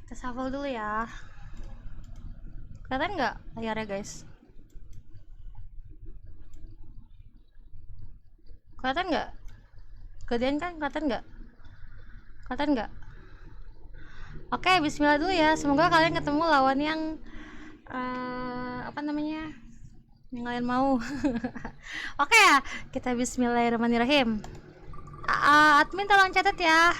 Kita shuffle dulu ya. Kelihatan nggak layarnya guys? Kelihatan nggak? Gedean kan? Kelihatan nggak? Kelihatan nggak? Oke, Bismillah dulu ya. Semoga kalian ketemu lawan yang apa namanya? Yang kalian mau. Oke ya, kita Bismillahirrahmanirrahim. Admin tolong catat ya.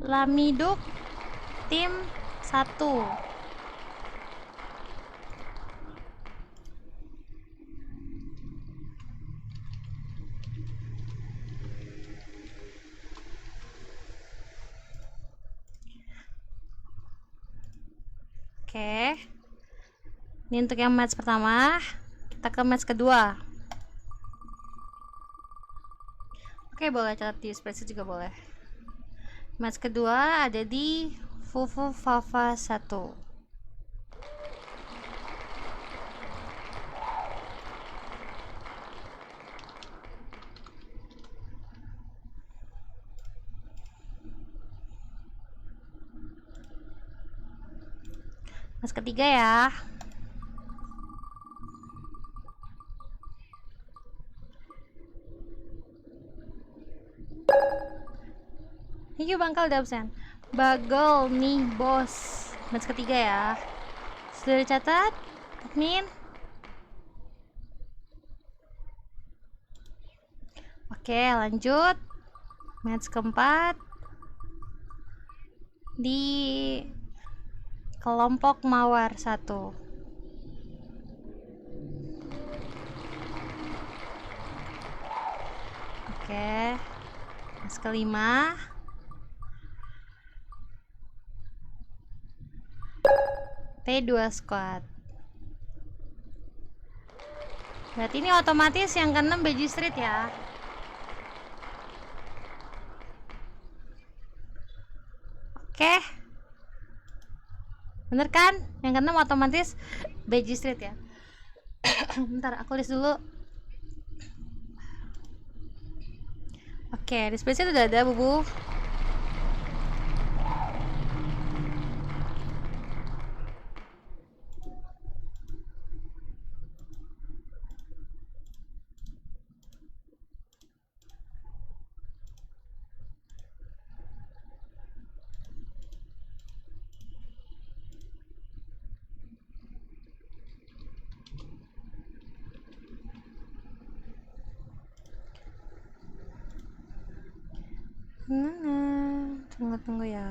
Lamiduk tim 1. Oke. Ini untuk yang match pertama. Kita ke match kedua. Oke, boleh catat di spreadsheet juga boleh. Match kedua ada di Fufu Fafa 1. Match ketiga ya. Thank you Bangkal udah absen. Bagel nih bos. Match ketiga ya. Sudah dicatat? Admin? Oke, lanjut. Match keempat di kelompok Mawar 1. Oke. Match kelima P2 squad. Berarti ini otomatis yang ke-6 Beji Street ya. Oke. Bener kan? Yang ke-6 otomatis Beji Street ya. Bentar, aku list dulu. Oke, di spreadsheet udah ada, Bubu. Tunggu ya.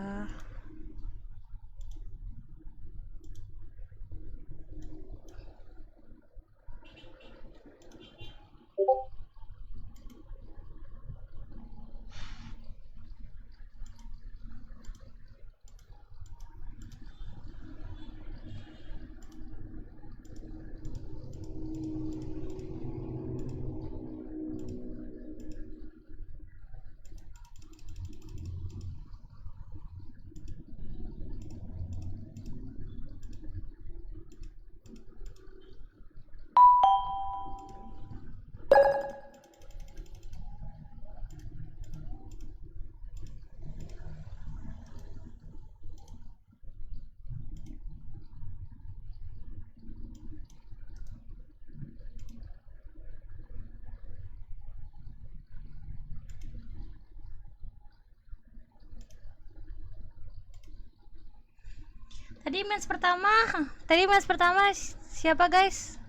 Tadi match pertama siapa guys?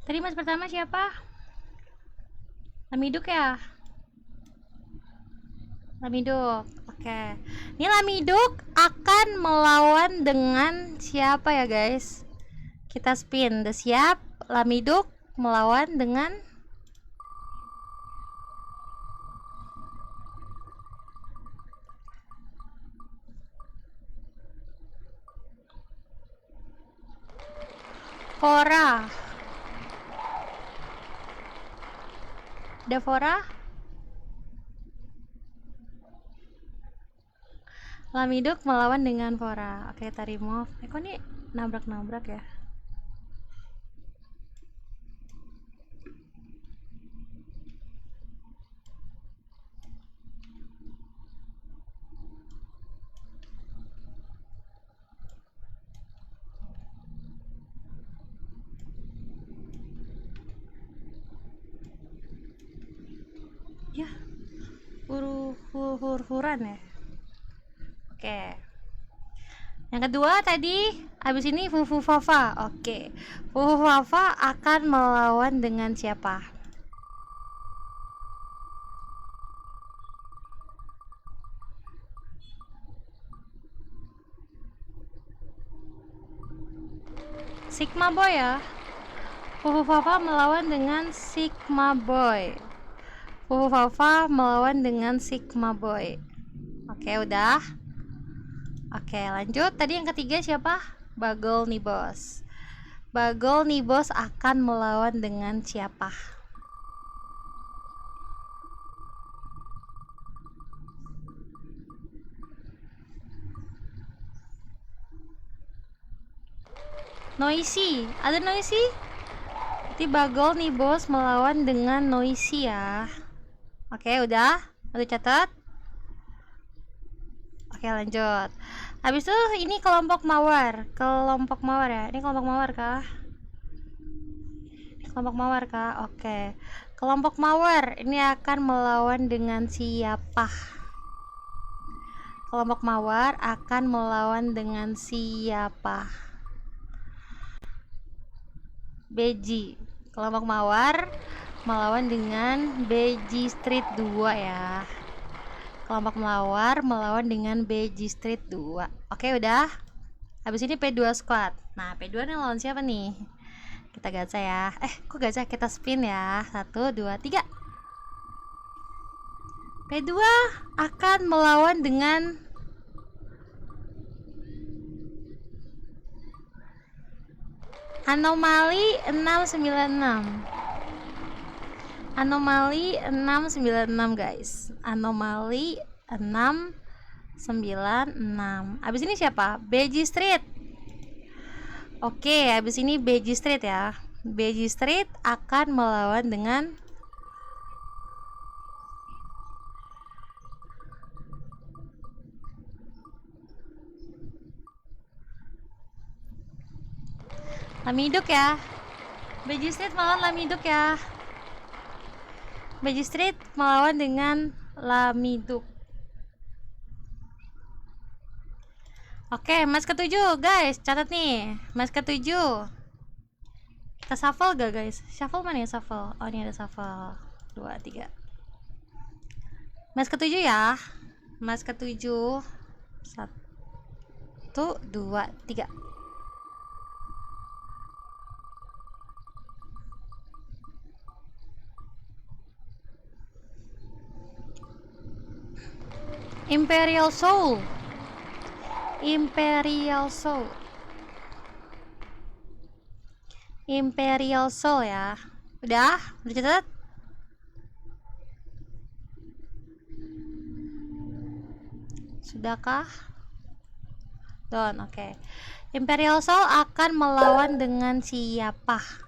Tadi match pertama siapa? Lamiduk ya? Lamiduk. Oke. Ini Lamiduk akan melawan dengan siapa ya guys? Kita spin. Udah siap? Lamiduk melawan dengan Fora. Devora. Lamiduk melawan dengan Fora. Oke, kita remove. Kok ini nabrak-nabrak ya? Ya, hur-huran ya. Oke. Yang kedua tadi, habis ini Fufu Fafa. Oke. Fufu Fafa akan melawan dengan siapa? Sigma Boy ya. Fufu Fafa melawan dengan Sigma Boy. Fufu Fafa melawan dengan Sigma Boy. Oke, udah. Oke, lanjut. Tadi yang ketiga siapa? Bagol Nibos. Bagol Nibos akan melawan dengan siapa? Noisy. Ada Noisy? Berarti Bagol Nibos melawan dengan Noisy ya. Oke, udah. Udah catat. Oke, lanjut. Habis itu ini kelompok mawar. Kelompok mawar ya. Ini kelompok mawar kah? Kelompok mawar kah? Oke. Kelompok mawar ini akan melawan dengan siapa? Kelompok mawar akan melawan dengan siapa? Beji. Kelompok mawar melawan dengan Beji Street 2 ya. Kelompok mawar melawan dengan Beji Street 2. Oke, udah. Habis ini P2 Squad. Nah, P2 nih lawan siapa nih? Kita gacha ya. Kok gacha? Kita spin ya. 1, 2, 3. P2 akan melawan dengan Anomali 696. Anomali 696 guys. Anomali 696. Abis ini siapa? Beji Street. Oke, abis ini Beji Street ya. Beji Street akan melawan dengan Lamiduk ya. Beji Street melawan Lamiduk ya. Beji Street melawan dengan Lamiduk. Oke, match ke-7 guys. Catat nih, match ke-7. Kita shuffle gak guys? Shuffle mana ya shuffle? Oh, ini ada shuffle. 2, 3. Match ke-7 ya. Match ke-7. 1, 2, 3. Imperial Soul. Imperial Soul. Imperial Soul ya. Udah catat? Sudahkah? Done, oke. Imperial Soul akan melawan dengan siapa?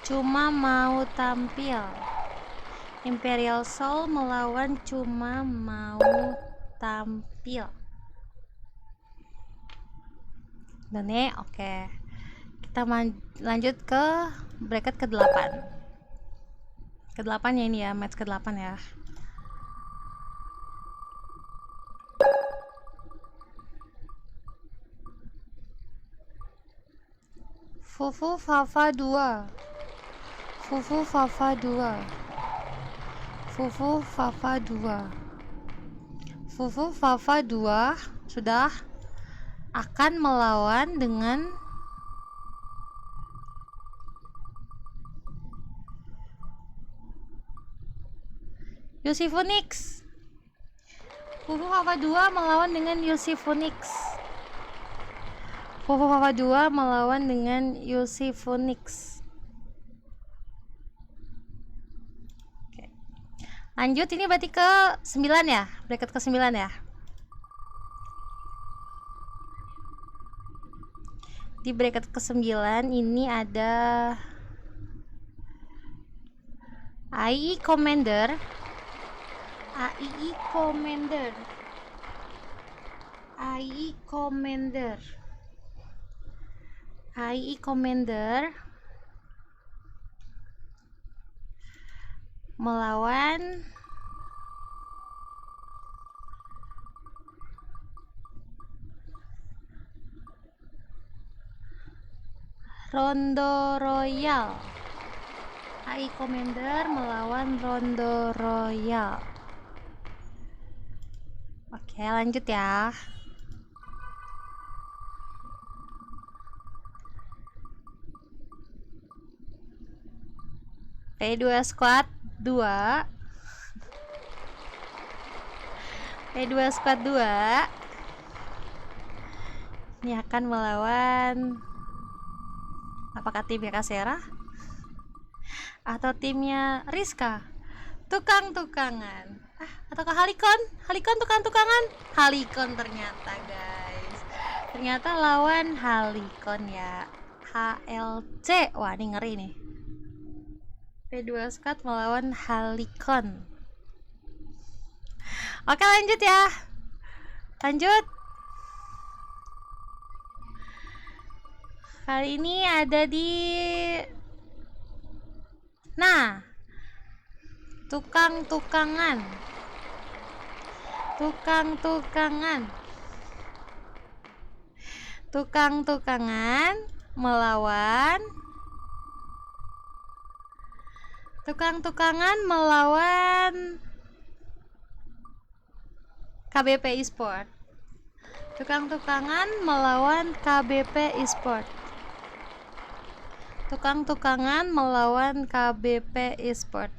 Cuma mau tampil. Imperial Soul melawan cuma mau tampil. Dan nih, oke. Kita lanjut ke bracket ke-8. Ke-8 ya ini ya, match ke-8 ya. Fufu Fafa 2. Fufu Fafa 2. Fufu Fafa 2. Fufu Fafa 2 sudah akan melawan dengan Yosifonix. Fufu Fafa 2 melawan dengan Yosifonix. Fufuhava 2 melawan dengan UC Phoenix. Oke. Lanjut, ini berarti ke 9 ya, bracket ke 9 ya. Di bracket ke 9 ini ada AII Commander, AII Commander, AII Commander, AII Commander melawan Rondo Royal. AI Commander melawan Rondo Royal. Oke, lanjut ya. P2 Squad 2. P2 Squad 2 ini akan melawan, apakah timnya Kasera atau timnya Rizka? Tukang-tukangan. Ataukah Halikon? Halikon tukang-tukangan? Halikon ternyata, guys. Ternyata lawan Halikon ya. HLC. Wah, ini ngeri nih. P2 Squad melawan Halikon. Oke, lanjut ya. Lanjut. Kali ini ada di tukang-tukangan. Tukang-tukangan melawan KBP Esport. Tukang-tukangan melawan KBP Esport. Tukang-tukangan melawan KBP Esport.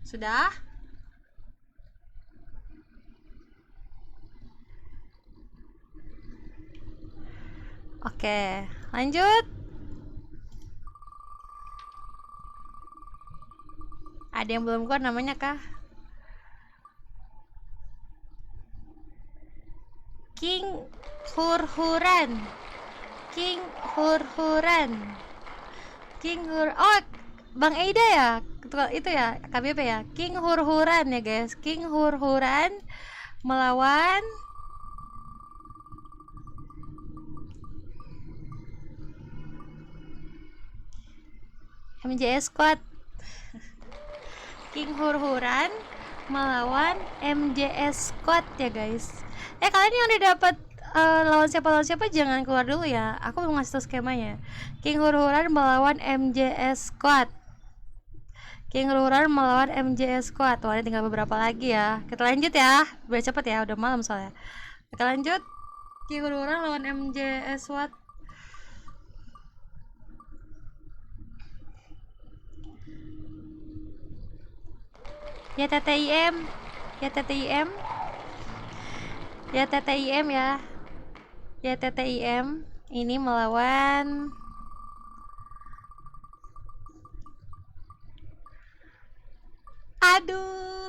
Sudah? Oke, lanjut. Ada yang belum keluar namanya kah? King Hurhuran. Oh, Bang Eida ya? Itu ya, KBP ya. King Hurhuran ya, guys. King Hurhuran melawan MJS Squad. King Hurhuran melawan MJS Squad ya, guys. Kalian yang udah dapat lawan siapa jangan keluar dulu ya. Aku mau ngasih tau skemanya. King Hurhuran melawan MJS Squad. King Hurhuran melawan MJS Squad. Wah, ini tinggal beberapa lagi ya. Kita lanjut ya. Biar cepet ya, udah malam soalnya. Kita lanjut. King Hurhuran lawan MJS Squad. Ya TTIM ya. Ya TTIM ini melawan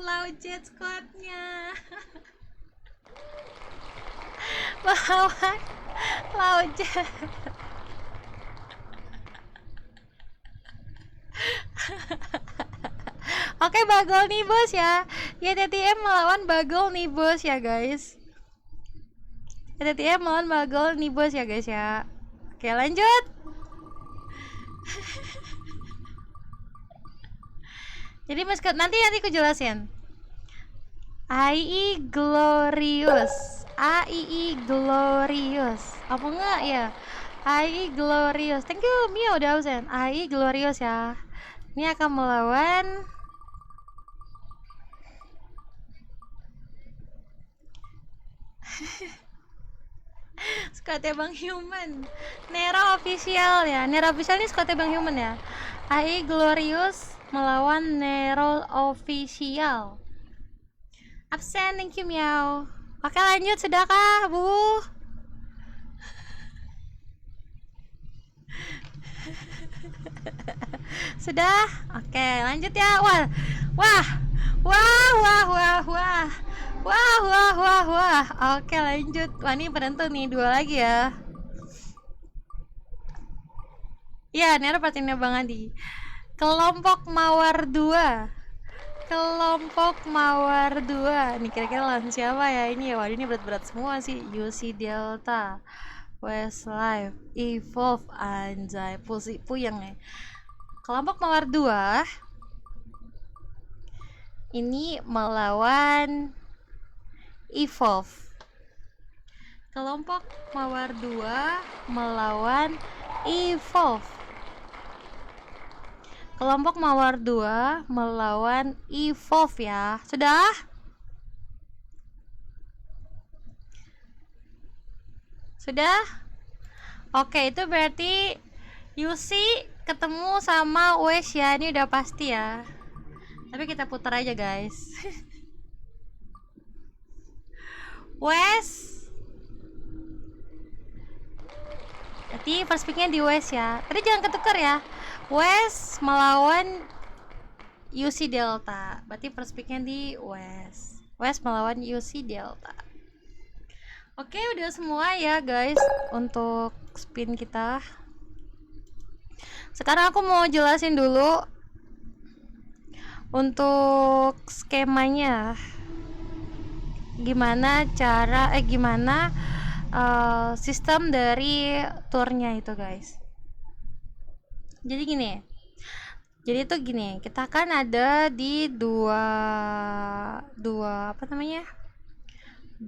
Laujet Squadnya. Melawan Laujet. Oke, Bagol nih bos ya. YTTM melawan Bagol nih bos ya, guys. YTTM melawan Bagol nih bos ya, guys ya. Oke, lanjut. Jadi nanti aku jelasin. AII Glorious. Apa enggak ya? AII Glorious. Thank you Mia udah absen. AII Glorious ya. Ini akan melawan Squadnya Bang Human. Nera official ya. Nera official ini squadnya Bang Human ya. AII Glorious melawan Nero official. Absen, thank you Miao. Oke, lanjut, sudahkah Bu? Sudah? Oke, lanjut ya. Wah. Wah. Wah, wah, wah, wah. Wah, wah, wah, wah. Oke, lanjut. Wah, ini penentu nih, 2 lagi ya. Iya, ini ada pertanyaannya Bang Adi. Kelompok Mawar 2. Kelompok Mawar 2. Nih kira-kira lawan siapa ya ini ya? Waduh, ini berat-berat semua sih. UC Delta, Westlife, Evolve, anjay, puyeng ya. Kelompok Mawar 2 ini melawan Evolve. Kelompok Mawar 2 melawan Evolve. Kelompok Mawar 2 melawan Evolve ya. Sudah? Sudah? Oke, itu berarti Yusi ketemu sama Wes ya. Ini udah pasti ya. Tapi kita putar aja guys. Wes. Jadi first picknya di Wes ya. Tadi jangan ketukar ya. Wes melawan UC Delta. Berarti first picknya di Wes. Wes melawan UC Delta. Oke, udah semua ya guys untuk spin kita. Sekarang aku mau jelasin dulu untuk skemanya. Gimana cara sistem dari turnya itu guys. Jadi gini. Jadi itu gini, kita kan ada di dua apa namanya? 3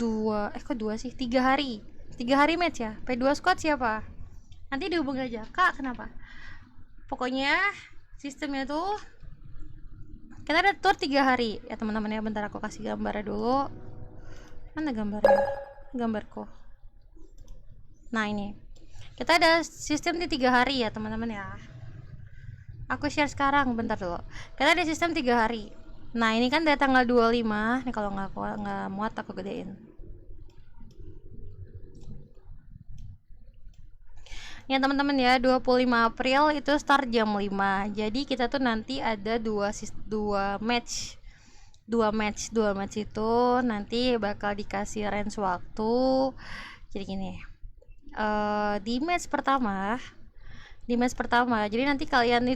hari. 3 hari match ya. P2 squad siapa? Nanti dihubungi aja. Kak, kenapa? Pokoknya sistemnya tuh kita ada tour 3 hari ya teman-teman ya. Bentar aku kasih gambarnya dulu. Mana gambarnya? Gambarku. Nah ini. Kita ada sistem di 3 hari ya teman-teman ya. Aku share sekarang, bentar dulu. Kita ada sistem 3 hari. Nah ini kan dari tanggal 25. Nih kalau nggak muat aku gedein. Ya teman-teman ya, 25 April itu start jam 5. Jadi kita tuh nanti ada dua match. Dua match itu nanti bakal dikasih range waktu. Jadi gini. Di match pertama, jadi nanti kalian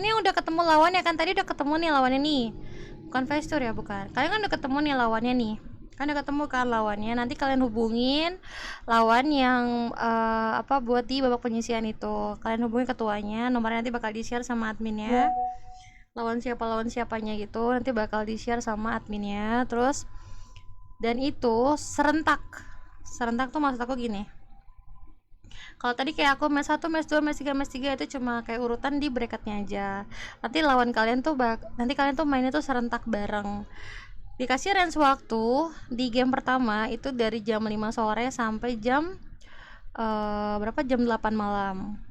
yang udah ketemu lawannya kan, tadi udah ketemu nih lawannya nih, bukan Vestur ya, bukan, kalian kan udah ketemu nih lawannya nih, kan udah ketemu kan lawannya, nanti kalian hubungin lawan yang buat di babak penyisian itu, kalian hubungin ketuanya, nomornya nanti bakal di share sama adminnya, lawan siapanya gitu nanti bakal di share sama adminnya, terus dan itu serentak tuh maksud aku gini. Kalau tadi kayak aku match 1, match 2, match 3, match 3 itu cuma kayak urutan di bracketnya aja. Nanti lawan kalian tuh mainnya tuh serentak bareng. Dikasih range waktu di game pertama itu dari jam 5 sore sampai jam jam 8 malam.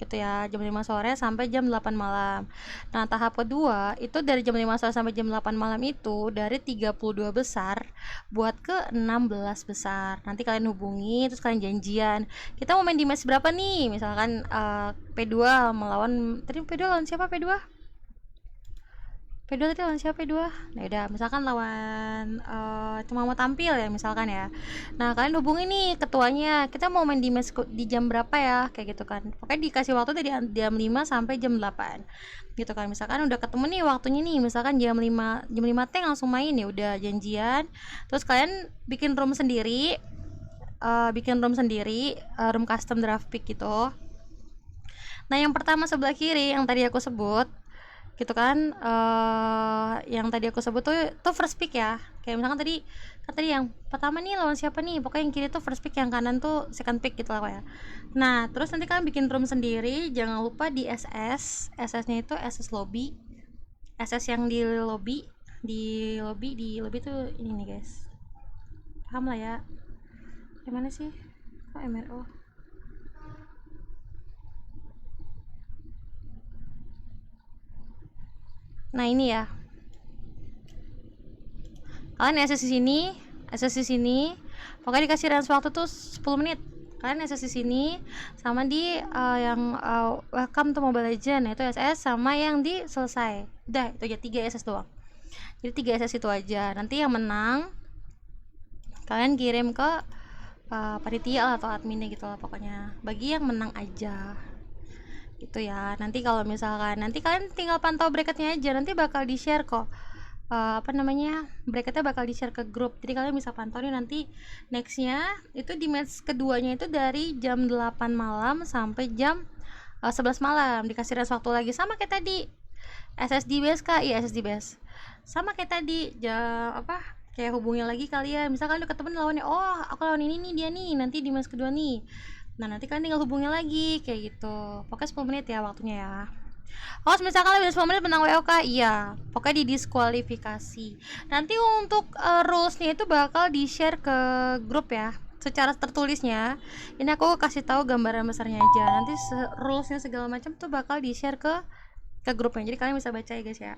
Gitu ya, jam 5 sore sampai jam 8 malam. Nah, tahap kedua itu dari jam 5 sore sampai jam 8 malam itu dari 32 besar buat ke 16 besar. Nanti kalian hubungi, terus kalian janjian. Kita mau main di match berapa nih? Misalkan P2 melawan, tadi P2 lawan siapa P2? P2 tadi lawan siapa P2? Nah udah, misalkan lawan cuma mau tampil ya misalkan ya. Nah kalian hubungi nih ketuanya, kita mau main di match di jam berapa ya, kayak gitu kan. Pokoknya dikasih waktu dari jam 5 sampai jam 8 gitu kan. Misalkan udah ketemu nih waktunya nih, misalkan jam 5 teng langsung main ya, udah janjian. Terus kalian bikin room sendiri, room custom draft pick gitu. Nah yang pertama sebelah kiri yang tadi aku sebut gitu kan, yang tadi aku sebut tuh first pick ya, kayak misalkan tadi yang pertama nih lawan siapa nih, pokoknya yang kiri tuh first pick, yang kanan tuh second pick gitu lah ya. Nah terus nanti kalian bikin room sendiri, jangan lupa di SS-nya itu SS lobby, SS yang di lobby tuh ini nih guys, paham lah ya, gimana sih kok MRO. Nah ini ya, kalian SS di sini, pokoknya dikasih range waktu tuh 10 menit. kalian SS di sini sama di yang welcome to Mobile Legend, itu SS, sama yang di selesai. Udah, itu aja 3 SS doang. Jadi 3 SS itu aja. Nanti yang menang kalian kirim ke panitia atau adminnya gitu lah, pokoknya bagi yang menang aja gitu ya. Nanti kalau misalkan nanti kalian tinggal pantau bracketnya aja, nanti bakal di share kok. Bracketnya bakal di share ke grup, jadi kalian bisa pantau nih nanti nextnya itu di match keduanya itu dari jam 8 malam sampai jam 11 malam, dikasih rest waktu lagi sama kayak tadi. SSD base kak, iya SSD base sama kayak tadi, jam kayak hubungi lagi kalian, misalkan udah ketemu lawannya, oh aku lawan ini nih, dia nih nanti di match kedua nih, nah nanti kalian tinggal hubungi lagi kayak gitu. Pokoknya 10 menit ya waktunya ya. Oh, misalkan lebih dari 10 menit menang WOK, iya pokoknya didiskualifikasi. Nanti untuk rulesnya itu bakal di share ke grup ya, secara tertulisnya. Ini aku kasih tahu gambaran besarnya aja, nanti rulesnya segala macam tuh bakal di share ke grupnya, jadi kalian bisa baca ya guys ya.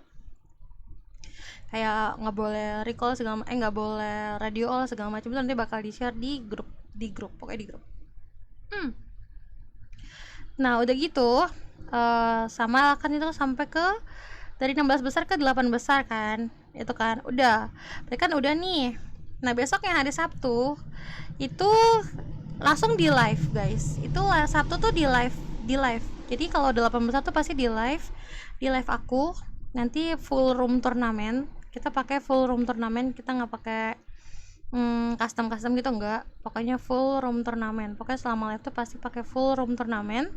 Kayak nggak boleh recall segala nggak boleh radio all segala macam itu nanti bakal di share di grup pokoknya di grup. Nah udah gitu sama kan itu sampai ke dari 16 besar ke 8 besar kan, itu kan udah berarti kan udah nih. Nah besoknya hari Sabtu itu langsung di live guys, itu Sabtu tuh di live. Jadi kalau 8 besar tuh pasti di live aku nanti full room turnamen, kita pakai full room turnamen, kita nggak pakai custom gitu enggak, pokoknya full room turnamen. Pokoknya selama live tuh pasti pakai full room turnamen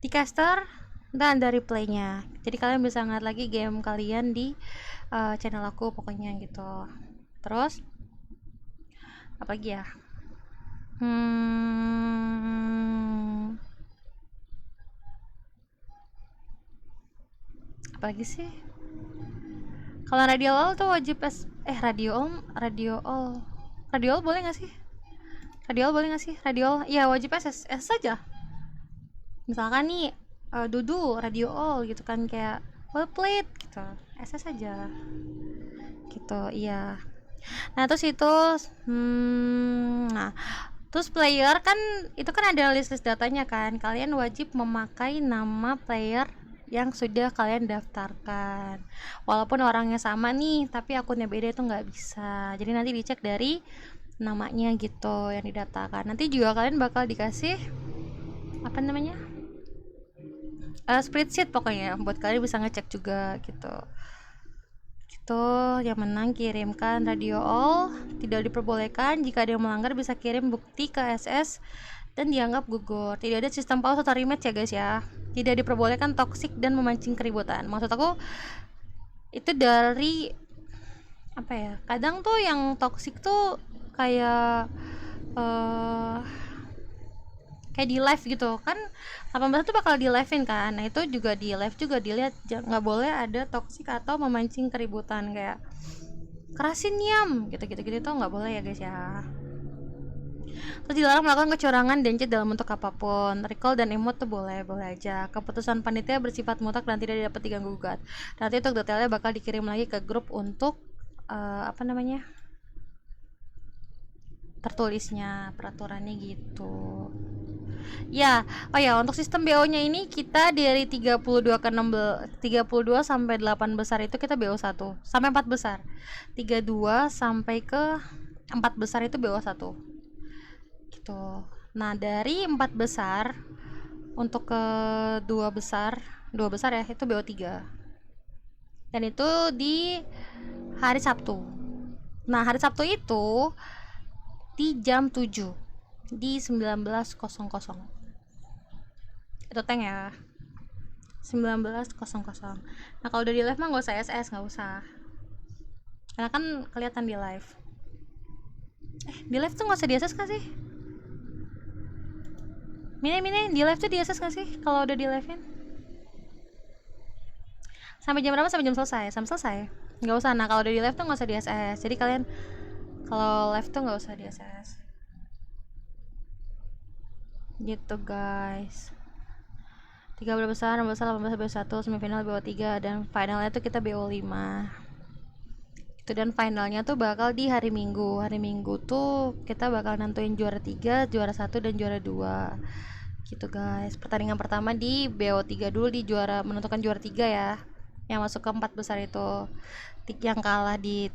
di caster dan dari playnya, jadi kalian bisa ngeliat lagi game kalian di channel aku pokoknya gitu. Terus apa lagi ya, apalagi sih, kalau radio all tuh wajib radio all boleh nggak sih, radio all ya wajib SS saja. Misalkan nih Dudu radio all gitu kan, kayak well played gitu, SS saja gitu. Iya. Nah terus itu nah terus player kan itu kan ada list datanya kan, kalian wajib memakai nama player yang sudah kalian daftarkan, walaupun orangnya sama nih tapi akunnya beda itu nggak bisa, jadi nanti dicek dari namanya gitu yang didaftarkan. Nanti juga kalian bakal dikasih spreadsheet pokoknya buat kalian bisa ngecek juga gitu. Yang menang kirimkan radio all, tidak diperbolehkan jika ada yang melanggar bisa kirim bukti ke SS dan dianggap gugur. Tidak ada sistem pause atau rematch ya guys ya. Tidak diperbolehkan toksik dan memancing keributan. Maksud aku itu dari kadang tuh yang toksik tuh kayak di live gitu kan, 18 tuh bakal di live-in kan. Nah itu juga di live juga dilihat, nggak boleh ada toksik atau memancing keributan kayak kerasin yam gitu tuh nggak boleh ya guys ya. Terus dilarang melakukan kecurangan dan cheat dalam bentuk apapun. Recall dan emote tuh boleh aja. Keputusan panitia bersifat mutlak dan tidak dapat diganggu gugat. Nanti untuk detailnya bakal dikirim lagi ke grup untuk tertulisnya, peraturannya gitu. Ya, untuk sistem BO nya ini kita dari 32 ke 16, 32 sampai 8 besar itu kita BO 1 sampai 4 besar. 32 sampai ke 4 besar itu BO 1 gitu. Nah dari 4 besar untuk ke 2 besar ya itu BO 3, dan itu di hari Sabtu. Nah hari Sabtu itu di jam 7 di 19.00 itu tank ya, 19.00. Nah kalau udah di live mah nggak usah SS, nggak usah, karena kan kelihatan di live. Di live tuh nggak usah di SS kan sih? Mine di live tuh di SS nggak sih kalau udah di live-in? Sampai jam berapa? Sampai jam selesai? Sampai selesai? Nggak usah. Nah kalau udah di live tuh nggak usah di SS, jadi kalian kalau live tuh nggak usah di SS gitu guys. 13 besar, 16 besar, 18 besar, BO1, semifinal BO3, dan finalnya tuh kita BO5 gitu. Dan finalnya tuh bakal di hari Minggu. Hari Minggu tuh kita bakal nentuin juara 3, juara 1, dan juara 2 gitu guys. Pertandingan pertama di BO3 dulu, di juara, menentukan juara 3 ya, yang masuk ke 4 besar itu. Yang kalah di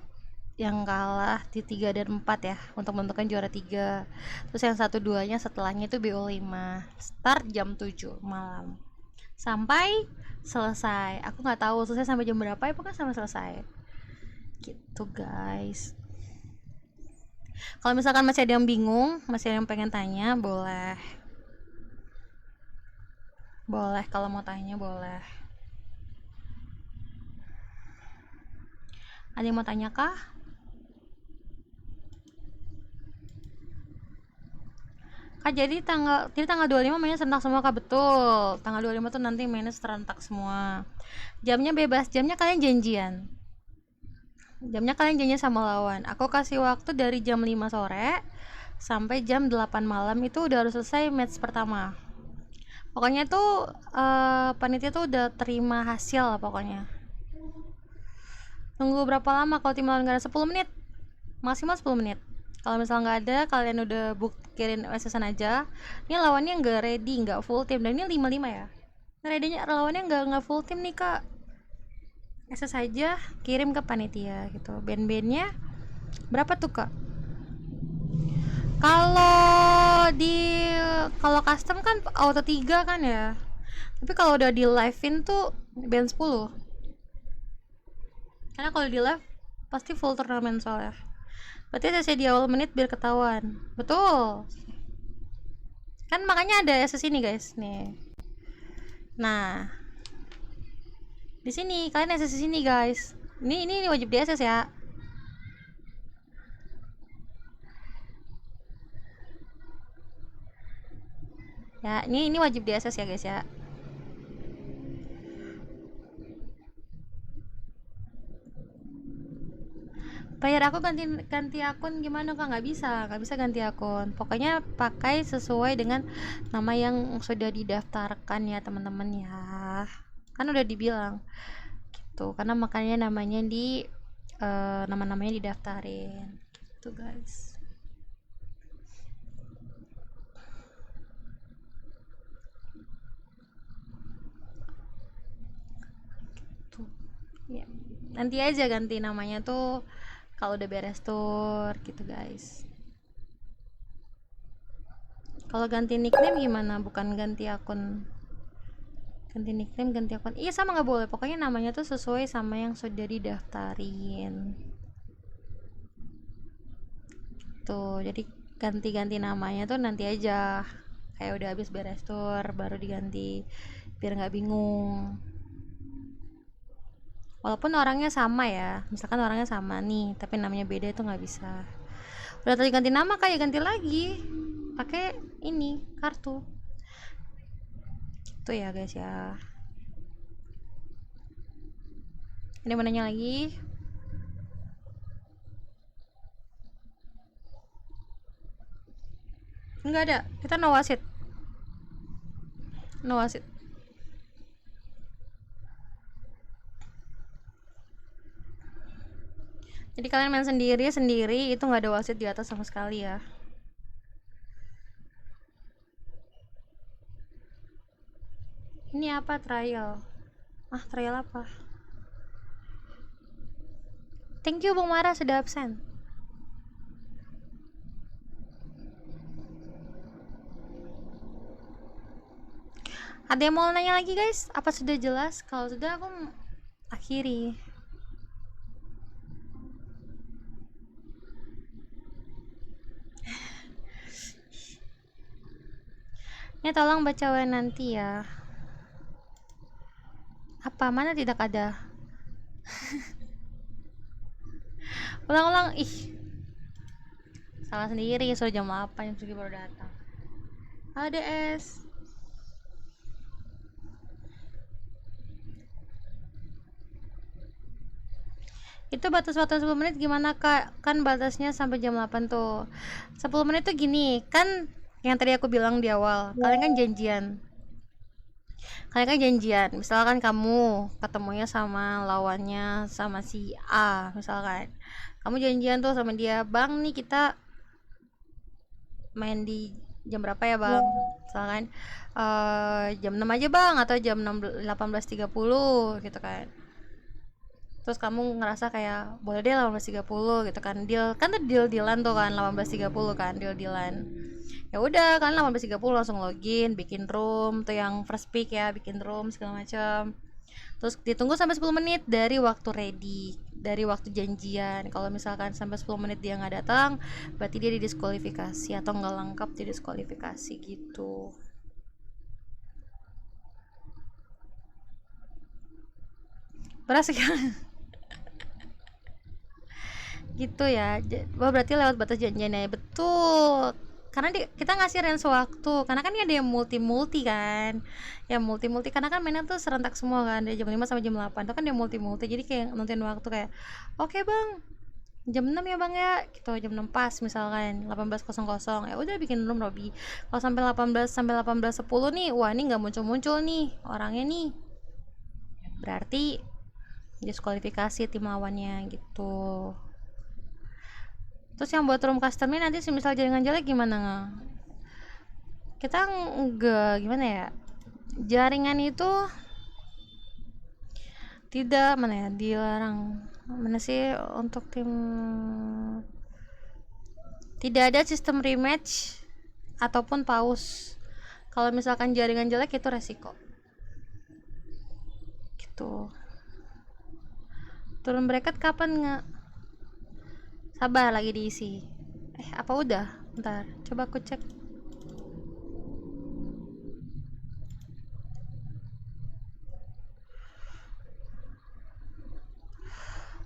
3 dan 4 ya, untuk menentukan juara 3. Terus yang 1-2 nya setelahnya itu BO5, start jam 7 malam sampai selesai. Aku nggak tahu selesai sampai jam berapa ya, pokoknya sampai selesai gitu guys. Kalau misalkan masih ada yang bingung, masih ada yang pengen tanya, boleh kalau mau tanya boleh. Ada yang mau tanya kah? Kak, jadi tanggal 25 mainnya serentak semua kak? Betul, tanggal 25 tuh nanti mainnya serentak semua. Jamnya bebas, jamnya kalian janjian sama lawan. Aku kasih waktu dari jam 5 sore sampai jam 8 malam, itu udah harus selesai match pertama. Pokoknya tuh panitia tuh udah terima hasil lah pokoknya. Tunggu berapa lama? Kalau tim lawan nggak ada, 10 menit, maksimal 10 menit. Kalau misalnya nggak ada, kalian udah kirim SSN aja. Ini lawannya nggak ready, nggak full tim, dan ini 55 ya. Ready-nya lawannya nggak full tim nih kak. SS aja, kirim ke panitia gitu. Band-bandnya berapa tuh kak? Kalau custom kan auto 3 kan ya. Tapi kalau udah di live-in tuh band 10. Karena kalau di live pasti full turnamen soalnya. Berarti saya di awal menit biar ketahuan. Betul. Kan makanya ada SS ini guys, nih. Nah, di sini kalian SS sini guys. Ini wajib di SS ya. Ya, ini wajib di SS ya guys ya. Bayar aku ganti akun gimana kak? Nggak bisa ganti akun. Pokoknya pakai sesuai dengan nama yang sudah didaftarkan ya teman-teman ya. Kan udah dibilang gitu, karena makanya namanya nama-namanya didaftarin gitu guys. Tuh ya, nanti aja ganti namanya tuh kalau udah beres tour gitu guys. Kalau ganti nickname gimana? Bukan ganti akun. Ganti nickname, ganti akun. Iya sama, nggak boleh. Pokoknya namanya tuh sesuai sama yang sudah didaftarin. Tuh, jadi ganti-ganti namanya tuh nanti aja. Kayak udah habis beres tour baru diganti, biar nggak bingung. Walaupun orangnya sama ya, misalkan orangnya sama nih tapi namanya beda, itu nggak bisa. Udah tadi ganti nama, kayak ganti lagi pakai ini kartu gitu ya guys ya. Ada yang mau nanya lagi? Nggak ada, kita no wasit, no wasit. Jadi kalian main sendiri sendiri, itu nggak ada wasit di atas sama sekali ya. Ini apa, trial? Trial apa? Thank you Bung Mara sudah absen. Ada yang mau nanya lagi guys? Apa sudah jelas? Kalau sudah aku akhiri. Ini tolong baca WA nanti ya. Apa? Mana tidak ada? Ulang-ulang. Ih, salah sendiri. Sudah jam 8, jam segini baru datang. ADS. Itu batas waktu 10 menit gimana kak? Kan batasnya sampai jam 8 tuh. 10 menit tuh gini kan, yang tadi aku bilang di awal, kalian kan janjian Kalian kan janjian, misalkan kamu ketemunya sama lawannya sama si A, misalkan kamu janjian tuh sama dia, bang nih kita main di jam berapa ya bang, misalkan jam 6 aja bang, atau jam 18.30 gitu kan. Terus kamu ngerasa kayak boleh deh 18.30 gitu kan, deal kan tuh, dealan tuh kan 18.30 kan, dealan. Ya udah kan 18.30 langsung login, bikin room tuh yang first pick ya, bikin room segala macam. Terus ditunggu sampai 10 menit dari waktu ready, dari waktu janjian. Kalau misalkan sampai 10 menit dia nggak datang, berarti dia didiskualifikasi, atau nggak lengkap didiskualifikasi gitu. Beras ya. Gitu ya. Wah, berarti lewat batas janjiannya. Betul. Karena kita ngasih range waktu. Karena kan ini ada yang multi-multi kan. Ya multi-multi karena kan mainnya tuh serentak semua kan, dari jam 5 sampai jam 8. Itu kan dia multi-multi. Jadi kayak nonton waktu kayak, "Oke, Bang. Jam 6 ya, Bang ya." Gitu, jam 6 pas misalkan 18.00. Ya udah bikin room Robby. Kalau sampai 18 sampai 18.10 nih, wah ini nggak muncul-muncul nih orangnya nih. Berarti diskualifikasi tim lawannya gitu. Terus yang buat room customnya nanti misal jaringan jelek gimana nggak? Kita nggak gimana ya? Jaringan itu tidak mana ya, dilarang mana sih untuk tim, tidak ada sistem rematch ataupun pause. Kalau misalkan jaringan jelek itu resiko. Gitu. Turun bracket kapan nggak? Sabar lagi diisi. Apa udah? Ntar coba aku cek.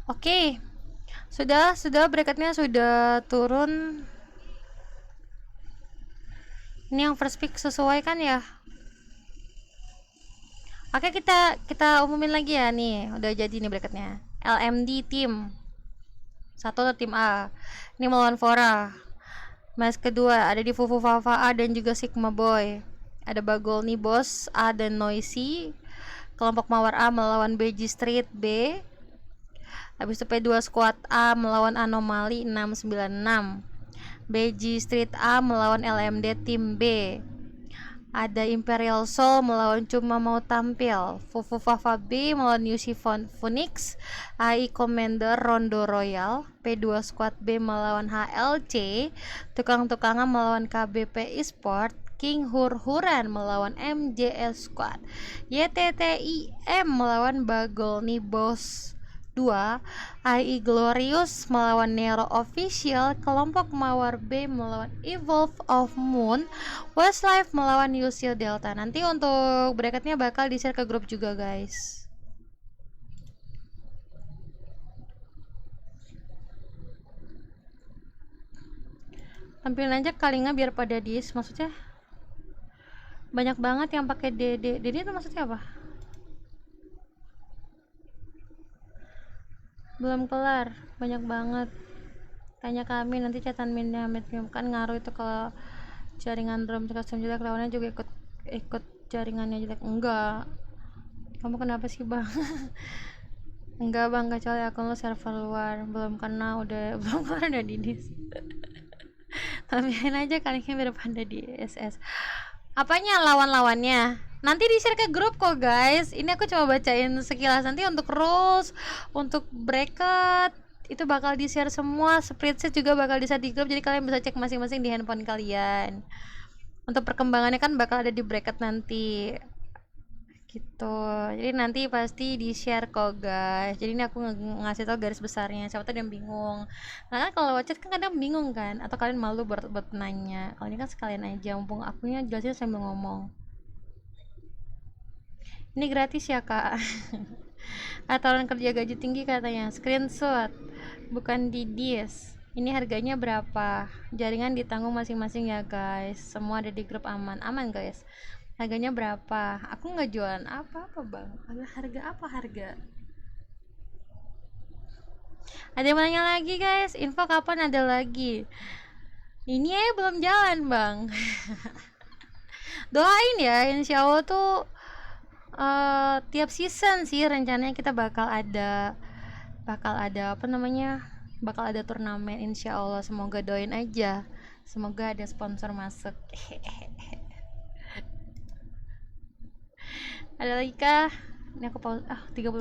Oke, sudah bracketnya sudah turun. Ini yang first pick sesuai kan ya? Oke, kita umumin lagi ya nih, udah jadi nih bracketnya. LMD tim 1 tim A. Ini melawan Fora. Match kedua ada di Fufu Fafa A dan juga Sigma Boy. Ada Bagol nih Bos A dan Noisy. Kelompok Mawar A melawan BG Street B. Habis itu P2 Squad A melawan Anomali 696. BG Street A melawan LMD tim B. Ada Imperial Soul melawan Cuma Mau Tampil. Fufu Fafa B melawan UC Phoenix. AI Commander Rondo Royal. P2 Squad B melawan HLC. Tukang-tukangan melawan KBP Esport. King Hur-Huran melawan MJS Squad. YTTIM melawan Bagol Nibos 2. AI Glorious melawan Nero Official. Kelompok Mawar B melawan Evolve of Moon. Westlife melawan Yusil Delta. Nanti untuk bracketnya bakal di-share ke grup juga guys. Tampilin aja kalinya biar pada dis. Maksudnya banyak banget yang pakai DD. DD itu maksudnya apa? Belum kelar, banyak banget. Tanya kami nanti catatan medium kan ngaruh itu kalau jaringan drum custom jelek, lawannya juga ikut jaringannya jelek. Enggak, kamu kenapa sih bang? Enggak bang, kecuali akun lo server luar belum kena, udah belum kelar udah didis. Tambahin aja kalinya biar pada di SS. Apanya lawan-lawannya? Nanti di share ke grup kok guys. Ini aku coba bacain sekilas, nanti untuk rules, untuk bracket itu bakal di share semua. Spreadsheet juga bakal di share di grup, jadi kalian bisa cek masing-masing di handphone kalian. Untuk perkembangannya kan bakal ada di bracket nanti gitu, jadi nanti pasti di share kok guys. Jadi ini aku ngasih tau garis besarnya, siapa tuh yang bingung. Nah kan kalau wacet kan kadang bingung kan, atau kalian malu buat nanya. Kalau ini kan sekalian aja, mumpung akunya jelasin sambil ngomong. Ini gratis ya kak. Aturan kerja gaji tinggi katanya, screenshot bukan di dis. Ini harganya berapa, jaringan ditanggung masing-masing ya guys, semua ada di grup, aman guys. Harganya berapa? Aku nggak jualan apa-apa bang. Harga apa harga? Ada yang nanya lagi guys, info kapan ada lagi? Ini ya belum jalan bang. Doain ya, insya Allah tuh tiap season sih rencananya kita bakal ada apa namanya, bakal ada turnamen insya Allah. Semoga doain aja, semoga ada sponsor masuk. Ada lagi kah? Ini aku pause 30